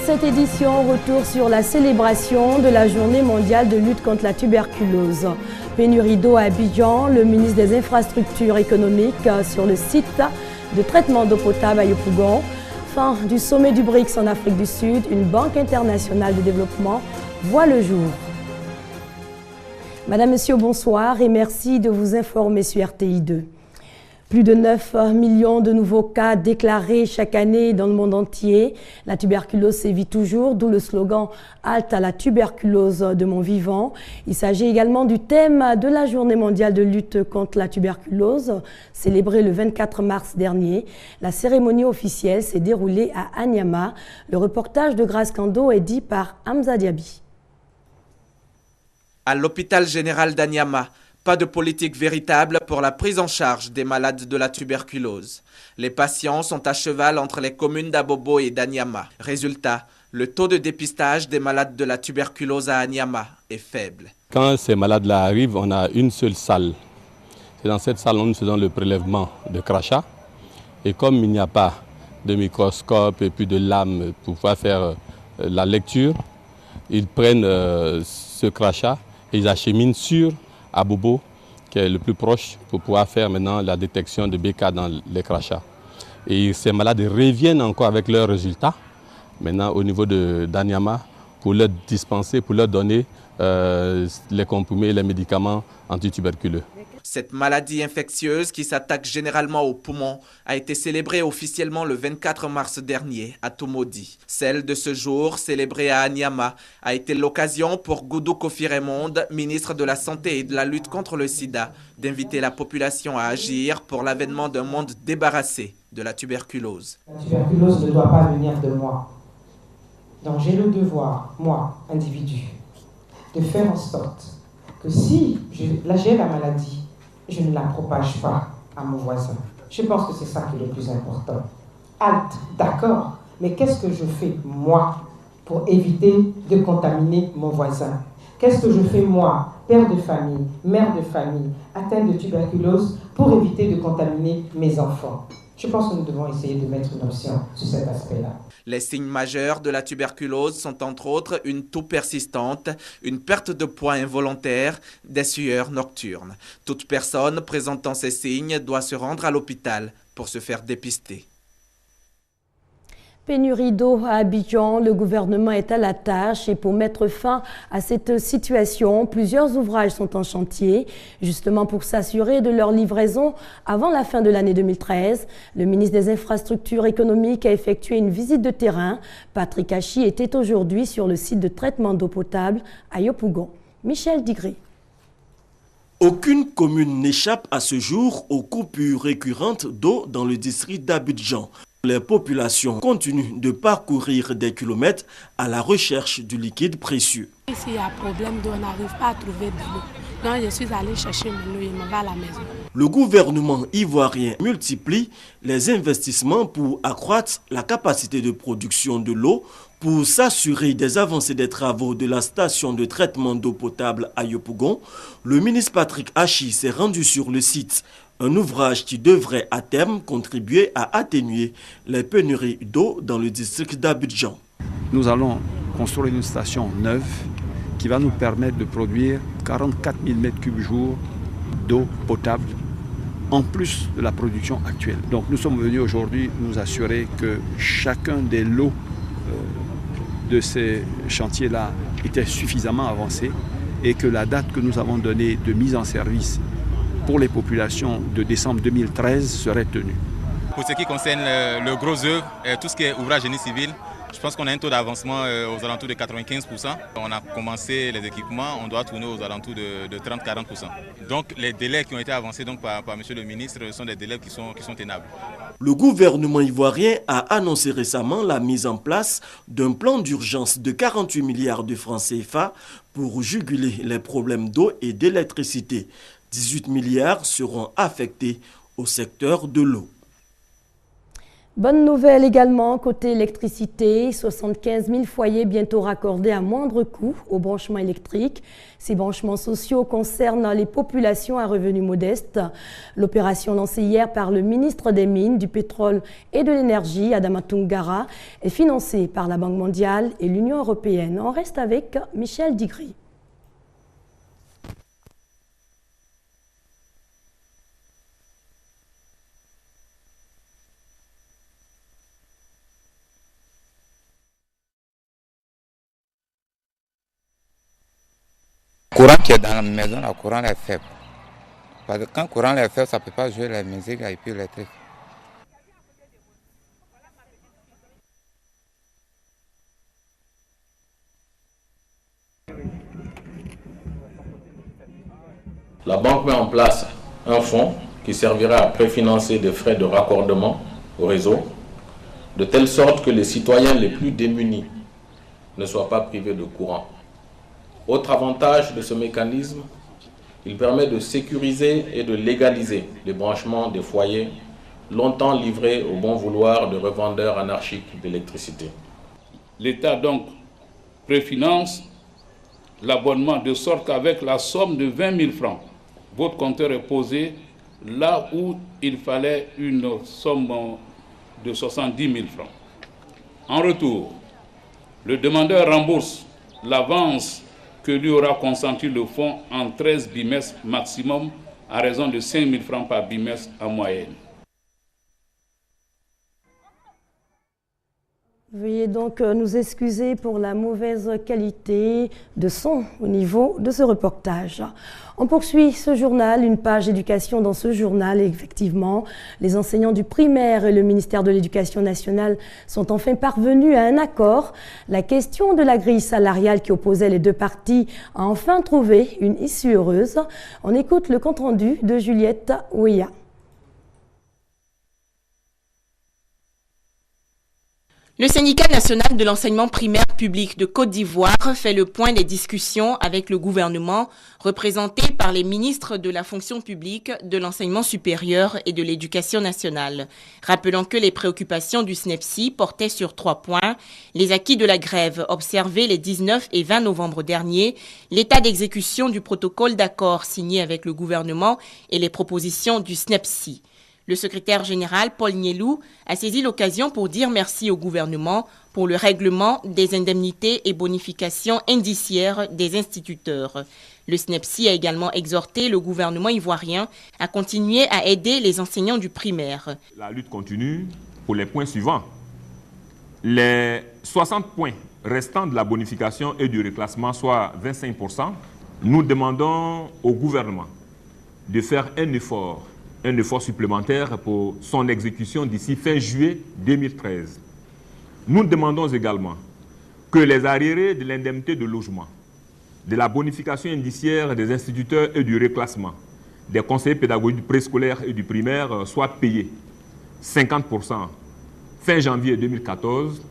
cette édition, retour sur la célébration de la Journée mondiale de lutte contre la tuberculose. Pénurie d'eau à Abidjan, le ministre des Infrastructures économiques sur le site de traitement d'eau potable à Yopougon. Fin du sommet du BRICS en Afrique du Sud, une banque internationale de développement voit le jour. Madame, Monsieur, bonsoir et merci de vous informer sur RTI 2. Plus de 9 millions de nouveaux cas déclarés chaque année dans le monde entier. La tuberculose sévit toujours, d'où le slogan « Halte à la tuberculose de mon vivant ». Il s'agit également du thème de la Journée mondiale de lutte contre la tuberculose, célébrée le 24 mars dernier. La cérémonie officielle s'est déroulée à Anyama. Le reportage de Grace Kando est dit par Hamza Diaby. À l'hôpital général d'Anyama, pas de politique véritable pour la prise en charge des malades de la tuberculose. Les patients sont à cheval entre les communes d'Abobo et d'Anyama. Résultat, le taux de dépistage des malades de la tuberculose à Anyama est faible. Quand ces malades-là arrivent, on a une seule salle. C'est dans cette salle où nous faisons le prélèvement de crachat. Et comme il n'y a pas de microscope et puis de lame pour pouvoir faire la lecture, ils prennent ce crachat et ils acheminent sur Abobo, qui est le plus proche, pour pouvoir faire maintenant la détection de BK dans les crachats. Et ces malades reviennent encore avec leurs résultats, maintenant au niveau d'Anyama, pour leur dispenser, pour leur donner les comprimés et les médicaments antituberculeux. Cette maladie infectieuse qui s'attaque généralement aux poumons a été célébrée officiellement le 24 mars dernier à Tomodi. Celle de ce jour, célébrée à Anyama, a été l'occasion pour Goudou Kofi Raymond, ministre de la Santé et de la lutte contre le sida, d'inviter la population à agir pour l'avènement d'un monde débarrassé de la tuberculose. La tuberculose ne doit pas venir de moi. Donc j'ai le devoir, moi, individu, de faire en sorte que si j'ai la maladie, je ne la propage pas à mon voisin. Je pense que c'est ça qui est le plus important. Halte, d'accord, mais qu'est-ce que je fais, moi, pour éviter de contaminer mon voisin? Qu'est-ce que je fais, moi, père de famille, mère de famille, atteint de tuberculose, pour éviter de contaminer mes enfants? Je pense que nous devons essayer de mettre une option sur cet aspect-là. Les signes majeurs de la tuberculose sont entre autres une toux persistante, une perte de poids involontaire, des sueurs nocturnes. Toute personne présentant ces signes doit se rendre à l'hôpital pour se faire dépister. Pénurie d'eau à Abidjan, le gouvernement est à la tâche et pour mettre fin à cette situation, plusieurs ouvrages sont en chantier. Justement pour s'assurer de leur livraison avant la fin de l'année 2013, le ministre des Infrastructures économiques a effectué une visite de terrain. Patrick Hachi était aujourd'hui sur le site de traitement d'eau potable à Yopougon. Michel Digré. Aucune commune n'échappe à ce jour aux coupures récurrentes d'eau dans le district d'Abidjan. Les populations continuent de parcourir des kilomètres à la recherche du liquide précieux. S'il y a problème d'eau, on n'arrive pas à trouver de l'eau. Donc je suis allé chercher mon eau et me vais à la maison. Le gouvernement ivoirien multiplie les investissements pour accroître la capacité de production de l'eau, pour s'assurer des avancées des travaux de la station de traitement d'eau potable à Yopougon. Le ministre Patrick Hachi s'est rendu sur le site. Un ouvrage qui devrait à terme contribuer à atténuer les pénuries d'eau dans le district d'Abidjan. Nous allons construire une station neuve qui va nous permettre de produire 44 000 m3 jour d'eau potable en plus de la production actuelle. Donc nous sommes venus aujourd'hui nous assurer que chacun des lots de ces chantiers-là était suffisamment avancé et que la date que nous avons donnée de mise en service pour les populations de décembre 2013 serait tenue. Pour ce qui concerne le gros œuvre, tout ce qui est ouvrage génie civil, je pense qu'on a un taux d'avancement aux alentours de 95%. On a commencé les équipements, on doit tourner aux alentours de 30-40%. Donc les délais qui ont été avancés donc, par M. le ministre sont des délais qui sont tenables. Le gouvernement ivoirien a annoncé récemment la mise en place d'un plan d'urgence de 48 milliards de francs CFA pour juguler les problèmes d'eau et d'électricité. 18 milliards seront affectés au secteur de l'eau. Bonne nouvelle également, côté électricité, 75 000 foyers bientôt raccordés à moindre coût au branchement électrique. Ces branchements sociaux concernent les populations à revenus modestes. L'opération lancée hier par le ministre des Mines, du Pétrole et de l'Énergie, Adama Toungara, est financée par la Banque mondiale et l'Union européenne. On reste avec Michel Digri. Le courant qui est dans la maison, le courant est faible. Parce que quand le courant est faible, ça ne peut pas jouer la musique et puis électrique. La banque met en place un fonds qui servira à préfinancer des frais de raccordement au réseau, de telle sorte que les citoyens les plus démunis ne soient pas privés de courant. Autre avantage de ce mécanisme, il permet de sécuriser et de légaliser les branchements des foyers longtemps livrés au bon vouloir de revendeurs anarchiques d'électricité. L'État donc préfinance l'abonnement de sorte qu'avec la somme de 20 000 francs, votre compteur est posé là où il fallait une somme de 70 000 francs. En retour, le demandeur rembourse l'avance que lui aura consenti le fonds en 13 bimestres maximum à raison de 5 000 francs par bimestre en moyenne. Veuillez donc nous excuser pour la mauvaise qualité de son au niveau de ce reportage. On poursuit ce journal, une page éducation dans ce journal. Et effectivement, les enseignants du primaire et le ministère de l'Éducation nationale sont enfin parvenus à un accord. La question de la grille salariale qui opposait les deux parties a enfin trouvé une issue heureuse. On écoute le compte-rendu de Juliette Ouya. Le syndicat national de l'enseignement primaire public de Côte d'Ivoire fait le point des discussions avec le gouvernement, représenté par les ministres de la fonction publique, de l'enseignement supérieur et de l'éducation nationale. Rappelons que les préoccupations du SNEPSI portaient sur 3 points: les acquis de la grève observés les 19 et 20 novembre dernier, l'état d'exécution du protocole d'accord signé avec le gouvernement et les propositions du SNEPSI. Le secrétaire général, Paul Nielou, a saisi l'occasion pour dire merci au gouvernement pour le règlement des indemnités et bonifications indiciaires des instituteurs. Le SNEPSI a également exhorté le gouvernement ivoirien à continuer à aider les enseignants du primaire. La lutte continue pour les points suivants. Les 60 points restants de la bonification et du reclassement, soit 25%, nous demandons au gouvernement de faire un effort supplémentaire pour son exécution d'ici fin juillet 2013. Nous demandons également que les arriérés de l'indemnité de logement, de la bonification indiciaire des instituteurs et du reclassement, des conseillers pédagogiques du préscolaire et du primaire soient payés 50% fin janvier 2014,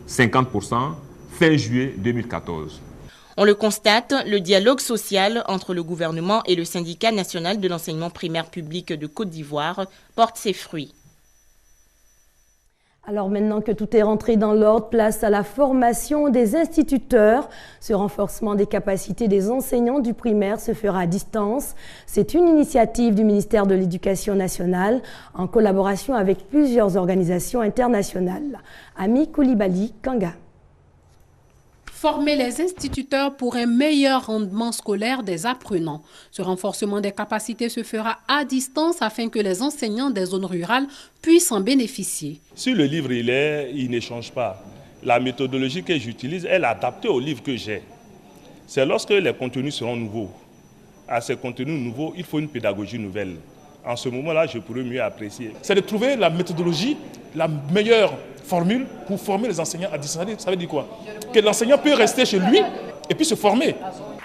50% fin juillet 2014. On le constate, le dialogue social entre le gouvernement et le syndicat national de l'enseignement primaire public de Côte d'Ivoire porte ses fruits. Alors maintenant que tout est rentré dans l'ordre, place à la formation des instituteurs. Ce renforcement des capacités des enseignants du primaire se fera à distance. C'est une initiative du ministère de l'Éducation nationale en collaboration avec plusieurs organisations internationales. Ami Koulibaly Kanga. Former les instituteurs pour un meilleur rendement scolaire des apprenants. Ce renforcement des capacités se fera à distance afin que les enseignants des zones rurales puissent en bénéficier. Si le livre il ne change pas, la méthodologie que j'utilise, elle est adaptée au livre que j'ai. C'est lorsque les contenus seront nouveaux. À ces contenus nouveaux, il faut une pédagogie nouvelle. En ce moment-là, je pourrais mieux apprécier. C'est de trouver la méthodologie, la meilleure formule pour former les enseignants à distance. Ça veut dire quoi? Que l'enseignant peut rester chez lui et puis se former.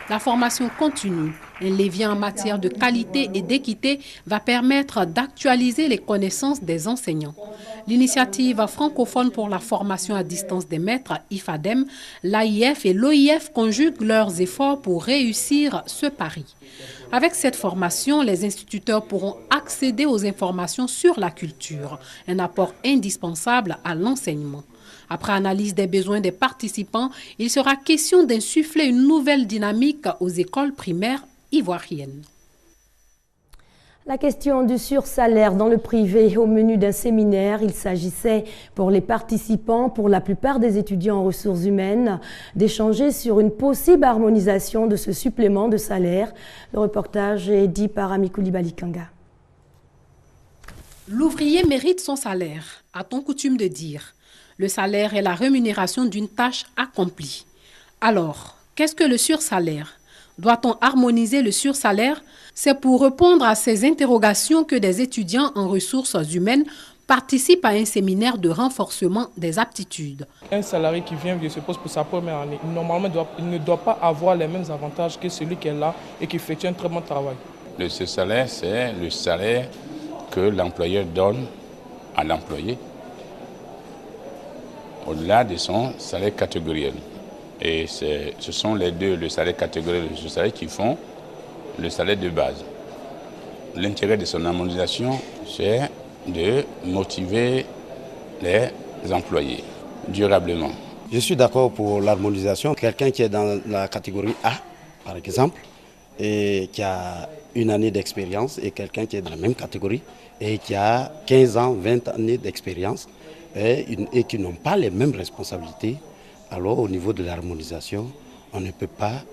La formation continue, un levier en matière de qualité et d'équité, va permettre d'actualiser les connaissances des enseignants. L'initiative francophone pour la formation à distance des maîtres, IFADEM, l'AIF et l'OIF conjuguent leurs efforts pour réussir ce pari. Avec cette formation, les instituteurs pourront accéder aux informations sur la culture, un apport indispensable à l'enseignement. Après analyse des besoins des participants, il sera question d'insuffler une nouvelle dynamique aux écoles primaires ivoiriennes. La question du sursalaire dans le privé au menu d'un séminaire, il s'agissait pour les participants, pour la plupart des étudiants en ressources humaines, d'échanger sur une possible harmonisation de ce supplément de salaire. Le reportage est dit par Ami Koulibaly Kanga. L'ouvrier mérite son salaire, a-t-on coutume de dire. Le salaire est la rémunération d'une tâche accomplie. Alors, qu'est-ce que le sursalaire ? Doit-on harmoniser le sursalaire? C'est pour répondre à ces interrogations que des étudiants en ressources humaines participent à un séminaire de renforcement des aptitudes. Un salarié qui vient de se poser pour sa première année, normalement, il ne doit pas avoir les mêmes avantages que celui qui est là et qui effectue un très bon travail. Le sursalaire, c'est le salaire que l'employeur donne à l'employé au-delà de son salaire catégoriel. Et ce sont les deux, le salaire catégoriel et le salaire qui font le salaire de base. L'intérêt de son harmonisation, c'est de motiver les employés durablement. Je suis d'accord pour l'harmonisation. Quelqu'un qui est dans la catégorie A, par exemple, et qui a une année d'expérience, et quelqu'un qui est dans la même catégorie et qui a 15 ans, 20 années d'expérience, et qui n'ont pas les mêmes responsabilités, alors au niveau de l'harmonisation, on ne peut pas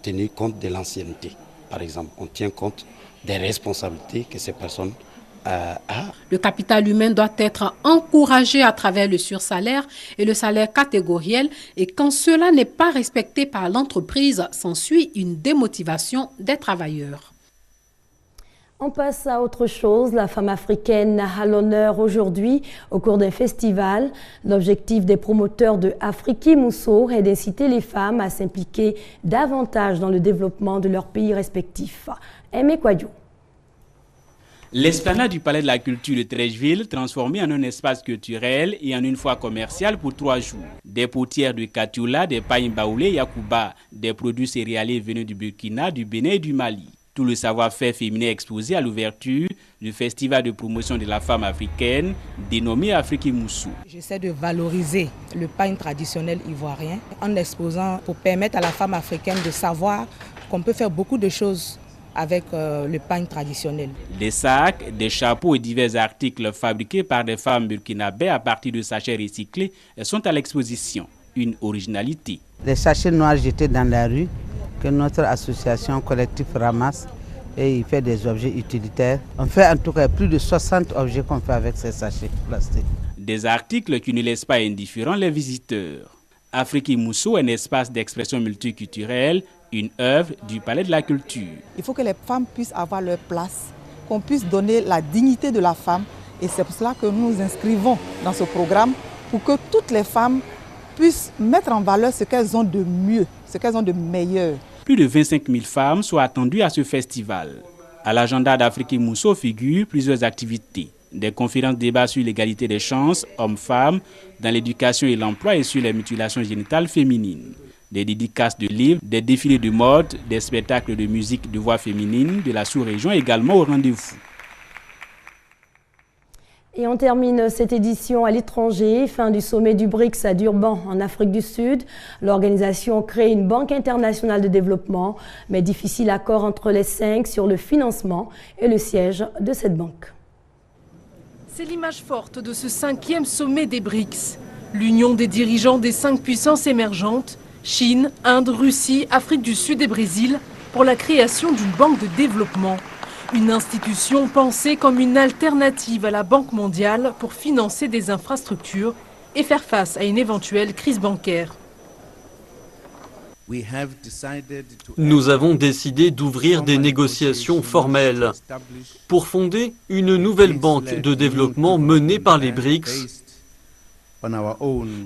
tenir compte de l'ancienneté. Par exemple, on tient compte des responsabilités que ces personnes ont. Le capital humain doit être encouragé à travers le sursalaire et le salaire catégoriel, et quand cela n'est pas respecté par l'entreprise, s'ensuit une démotivation des travailleurs. On passe à autre chose. La femme africaine à l'honneur aujourd'hui au cours d'un festival. L'objectif des promoteurs de Afriki Mousso est d'inciter les femmes à s'impliquer davantage dans le développement de leurs pays respectifs. Aimé Kouadio. L'esplanade du Palais de la Culture de Treichville, transformée en un espace culturel et en une foire commerciale pour 3 jours. Des potières de Katioula, des pains baoulés Yakuba, des produits céréaliers venus du Burkina, du Bénin et du Mali. Tout le savoir-faire féminin exposé à l'ouverture du festival de promotion de la femme africaine dénommé Afriki Mousso. J'essaie de valoriser le pain traditionnel ivoirien en exposant pour permettre à la femme africaine de savoir qu'on peut faire beaucoup de choses avec le pain traditionnel. Des sacs, des chapeaux et divers articles fabriqués par des femmes burkinabées à partir de sachets recyclés sont à l'exposition. Une originalité. Des sachets noirs jetés dans la rue que notre association collective ramasse et il fait des objets utilitaires. On fait en tout cas plus de 60 objets qu'on fait avec ces sachets plastiques. Des articles qui ne laissent pas indifférents les visiteurs. Afriki Mousso est un espace d'expression multiculturelle, une œuvre du Palais de la Culture. Il faut que les femmes puissent avoir leur place, qu'on puisse donner la dignité de la femme, et c'est pour cela que nous nous inscrivons dans ce programme pour que toutes les femmes puissent mettre en valeur ce qu'elles ont de mieux, ce qu'elles ont de meilleur. Plus de 25 000 femmes sont attendues à ce festival. À l'agenda d'Afriki Mousso figurent plusieurs activités. Des conférences débats sur l'égalité des chances, hommes-femmes, dans l'éducation et l'emploi et sur les mutilations génitales féminines. Des dédicaces de livres, des défilés de mode, des spectacles de musique de voix féminine de la sous-région également au rendez-vous. Et on termine cette édition à l'étranger, fin du sommet du BRICS à Durban en Afrique du Sud. L'organisation crée une banque internationale de développement, mais difficile accord entre les 5 sur le financement et le siège de cette banque. C'est l'image forte de ce 5e sommet des BRICS. L'union des dirigeants des 5 puissances émergentes, Chine, Inde, Russie, Afrique du Sud et Brésil, pour la création d'une banque de développement. Une institution pensée comme une alternative à la Banque mondiale pour financer des infrastructures et faire face à une éventuelle crise bancaire. Nous avons décidé d'ouvrir des négociations formelles pour fonder une nouvelle banque de développement menée par les BRICS,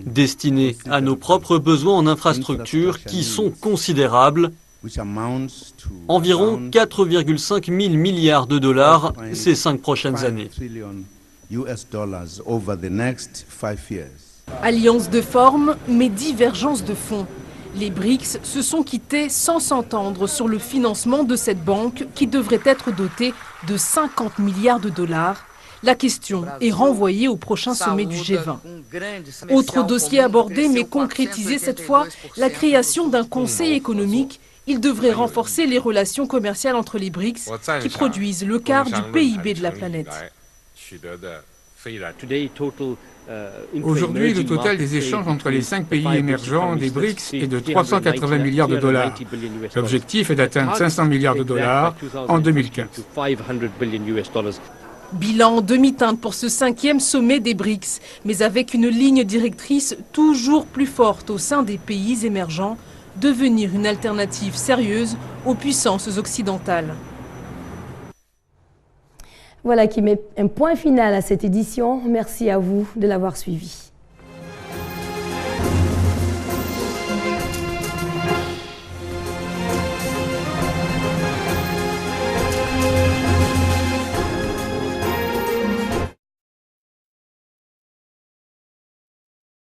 destinée à nos propres besoins en infrastructures qui sont considérables, environ 4,5 000 milliards de dollars ces 5 prochaines années. over the next 5 years. Alliance de forme, mais divergence de fond. Les BRICS se sont quittés sans s'entendre sur le financement de cette banque qui devrait être dotée de 50 milliards de dollars. La question est renvoyée au prochain sommet du G20. Autre dossier abordé mais concrétisé cette fois, la création d'un conseil économique. Il devrait renforcer les relations commerciales entre les BRICS qui produisent le quart du PIB de la planète. Aujourd'hui, le total des échanges entre les 5 pays émergents des BRICS est de 380 milliards de dollars. L'objectif est d'atteindre 500 milliards de dollars en 2015. Bilan en demi-teinte pour ce 5e sommet des BRICS, mais avec une ligne directrice toujours plus forte au sein des pays émergents, devenir une alternative sérieuse aux puissances occidentales. Voilà qui met un point final à cette édition. Merci à vous de l'avoir suivi.